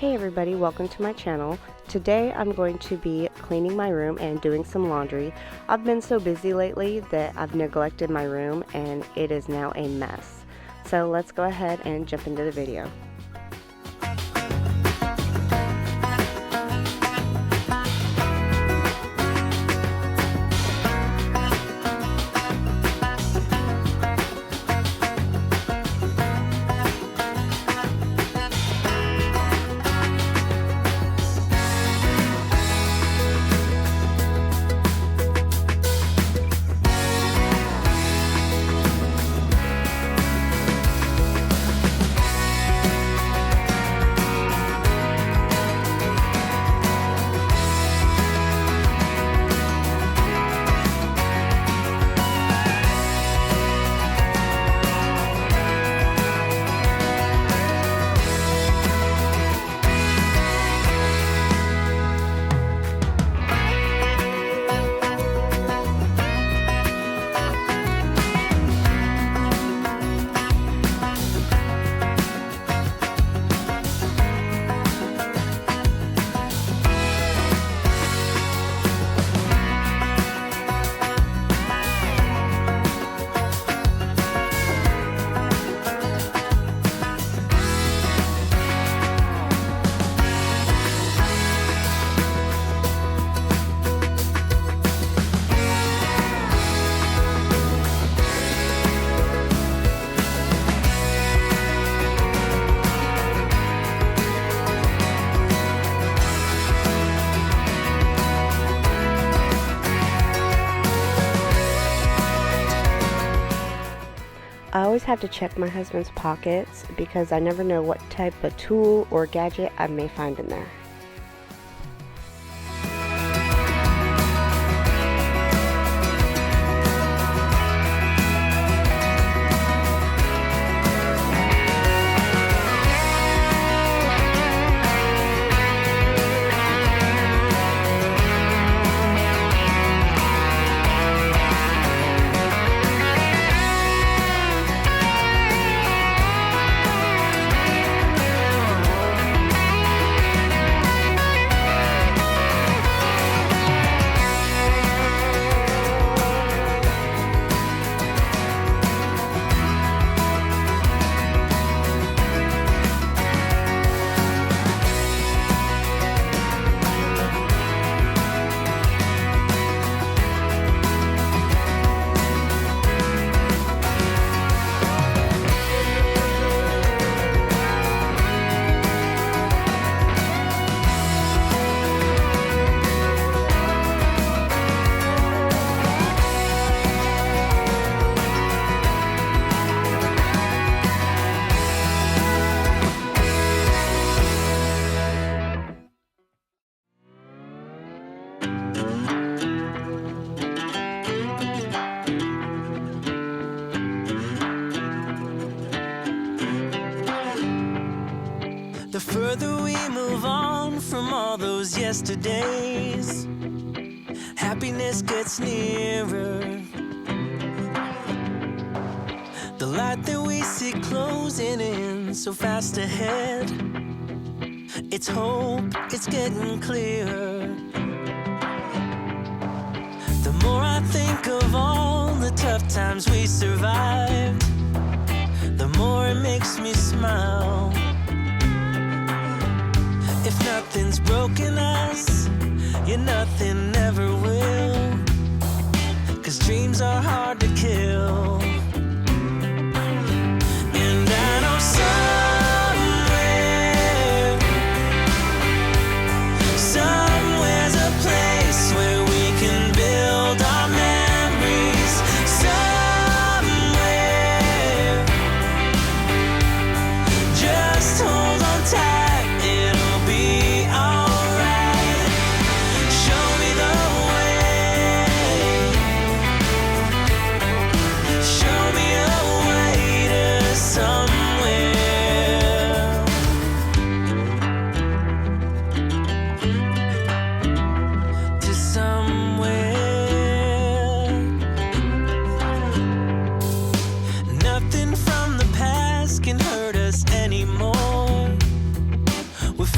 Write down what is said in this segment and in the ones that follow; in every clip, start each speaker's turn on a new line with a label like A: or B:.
A: Hey everybody, welcome to my channel. Today I'm going to be cleaning my room and doing some laundry. I've been so busy lately that I've neglected my room and it is now a mess. So let's go ahead and jump into the video. I always have to check my husband's pockets because I never know what type of tool or gadget I may find in there.
B: The further we move on from all those yesterdays, happiness gets nearer. The light that we see closing in so fast ahead, it's hope, it's getting clearer. The more I think of all the tough times we survived, the more it makes me smile. If nothing's broken us, yeah, nothing ever will. 'Cause dreams are hard to kill. And I know somewhere's a place where we can build our memories. Somewhere, just hold on tight. Show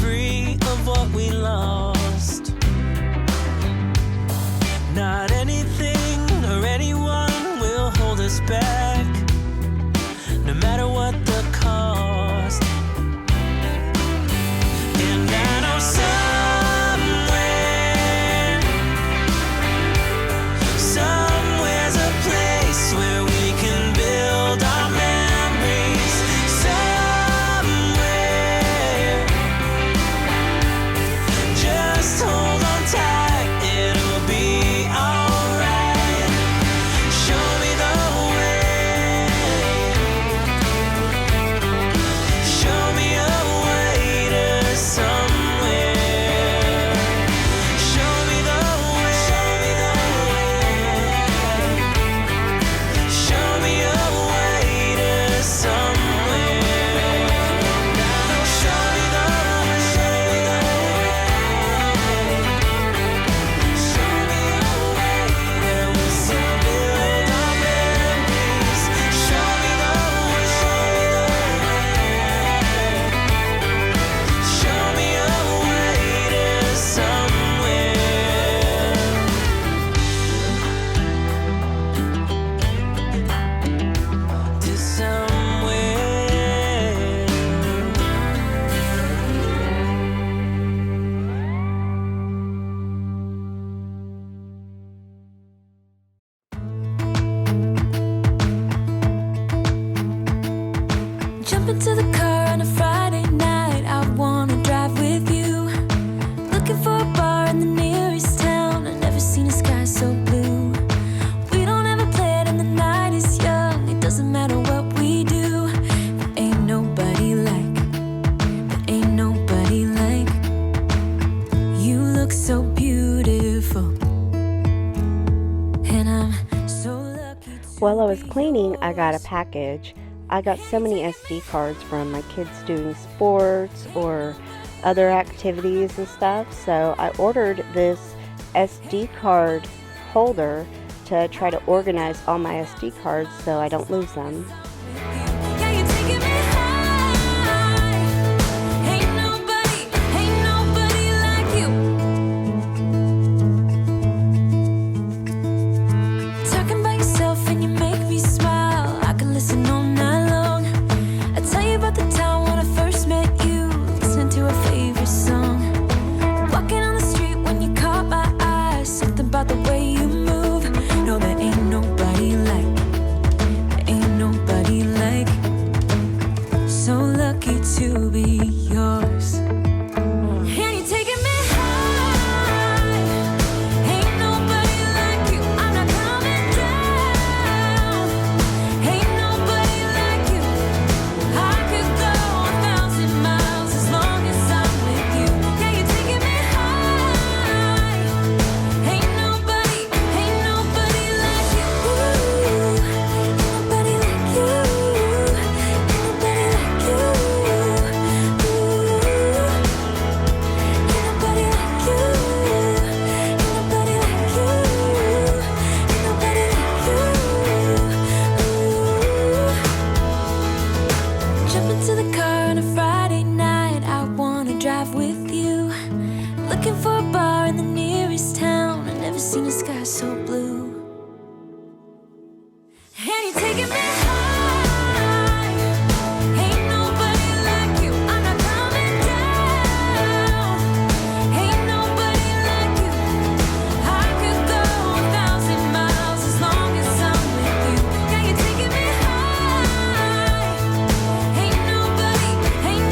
B: free of what we lost. Not anything or anyone will hold us back, no matter what the cost. And I know somewhere's a place where we can build our memories. Somewhere, just hold on tight, it'll be alright. Show me the way. Show me a way to somewhere. Show me the way. Show me a way to somewhere. Show me the way. Show me a way where we still build our memories. Show me the way. Show me a way to somewhere. To somewhere.
C: Jump into the car on a Friday night. I wanna drive with you. Looking for a bar in the nearest town. I've never seen a sky so blue. We don't ever play it and the night is young. It doesn't matter what we do. There ain't nobody like. There ain't nobody like. You look so beautiful. And I'm so lucky to
A: While I was
C: be
A: cleaning, I got a
C: yours.
A: package. I got so many SD cards from my kids doing sports or other activities and stuff. So I ordered this SD card holder to try to organize all my SD cards so I don't lose them.
C: Yeah, you're taking me high. Ain't nobody like you. Talking about yourself and you make me smile. I can listen all night long. I tell you about the time when I first met you, listening to a favorite song. Walking on the street when you caught my eye. Something about the way you move. No, there ain't nobody like. There ain't nobody like. So lucky to be yours. And you're taking me high. Ain't nobody like you. I'm not coming down. Ain't nobody like you. I could go 1,000 miles as long as I'm with you. Yeah, you're taking me high. Ain't nobody like you. Ain't nobody like you. Jump into the car on a Friday night. I wanna drive with you. Looking for a bar in the nearest town. I've never seen a sky so blue. And you're taking me high. Ain't nobody like you. I'm not coming down. Ain't nobody like you. I could go 1,000 miles as long as I'm with you. Yeah, you're taking me high. Ain't nobody like you. Ain't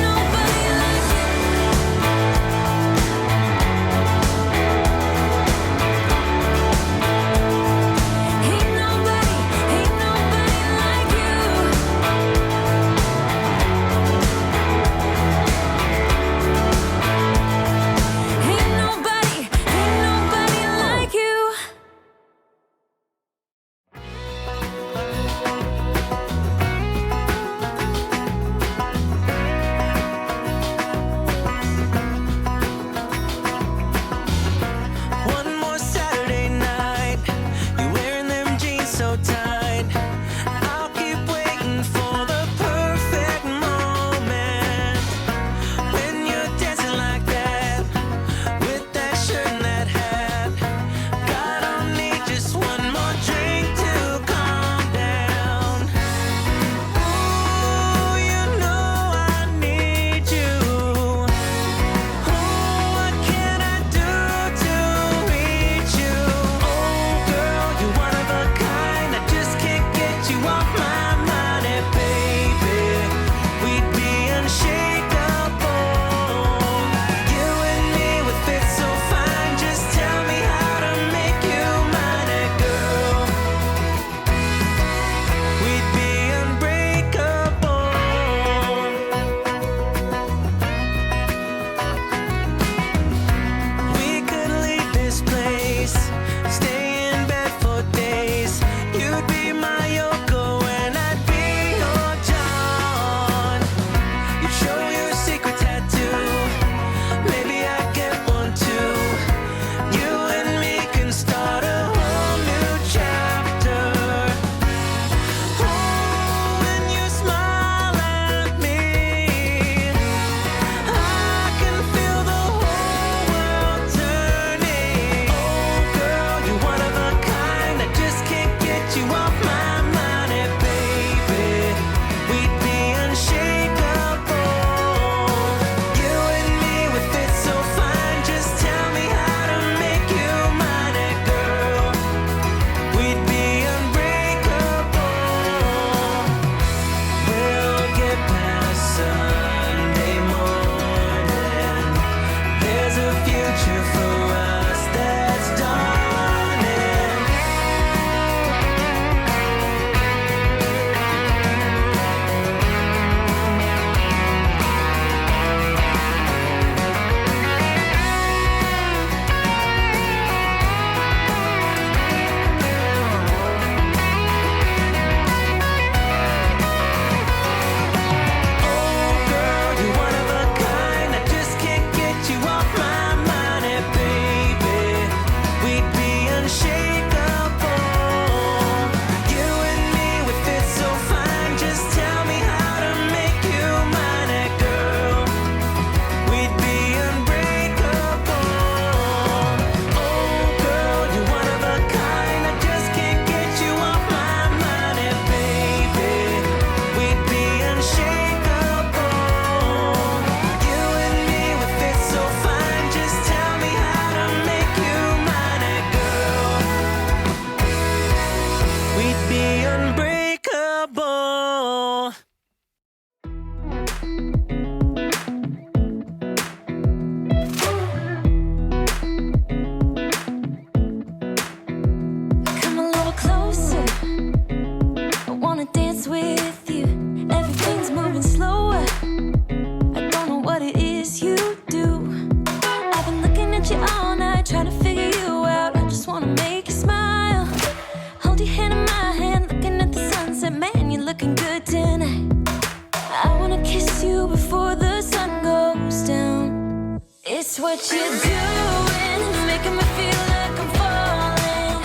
C: It's what you're doing, it's making me feel like I'm falling.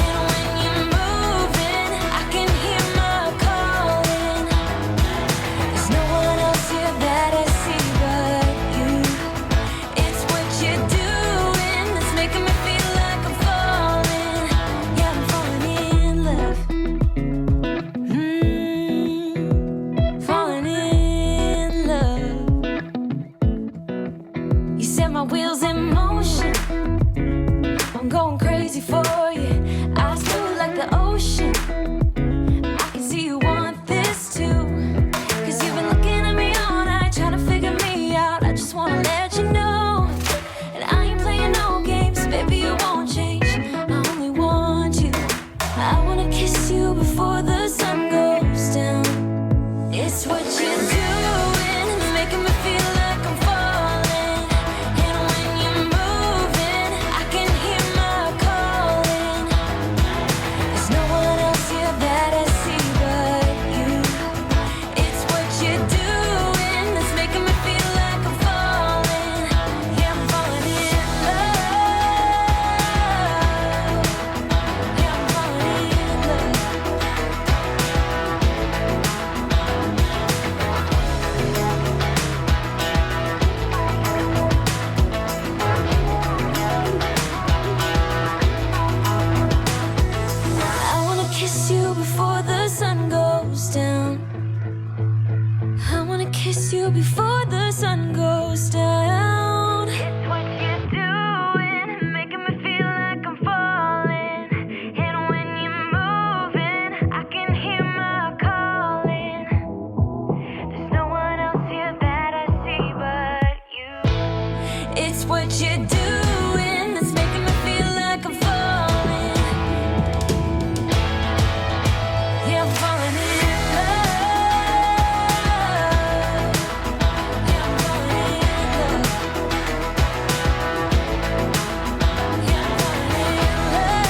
C: And when you're moving, I can hear my calling. There's no one else here that I see but you. It's what you're doing, it's making me feel like I'm falling. Yeah, I'm falling in love. Falling in love. You set my wheels in motion. I'm going crazy for you. Eyes blue like the ocean. I can see you want this too. Cause you've been looking at me all night, trying to figure me out. I just wanna let you know. And I ain't playing no games, baby, you won't change. I only want you. I wanna kiss you before the sun goes down. It's what you're doing, it's making me feel like I'm falling. And when you're moving, I can hear my calling. There's no one else here that I see but you. It's what you're doing, it's making me feel like I'm falling. Yeah, I'm falling in love. Yeah, I'm falling in love. I wanna kiss you before the sun goes down. I wanna kiss you before the sun goes down. It's what you're doing, making me feel like I'm falling. And when you're moving, I can hear my calling. There's no one else here that I see but you. It's what you're doing, that's making me feel like I'm falling. Yeah, I'm falling in love. Yeah, I'm falling in love. Yeah, I'm falling in love.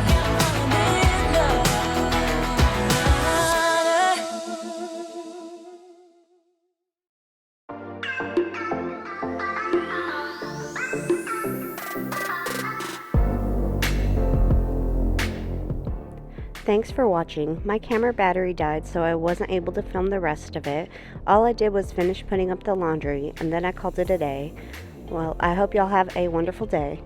C: Yeah, I'm falling in love.
A: Thanks for watching. My camera battery died, so I wasn't able to film the rest of it. All I did was finish putting up the laundry, and then I called it a day. Well, I hope y'all have a wonderful day.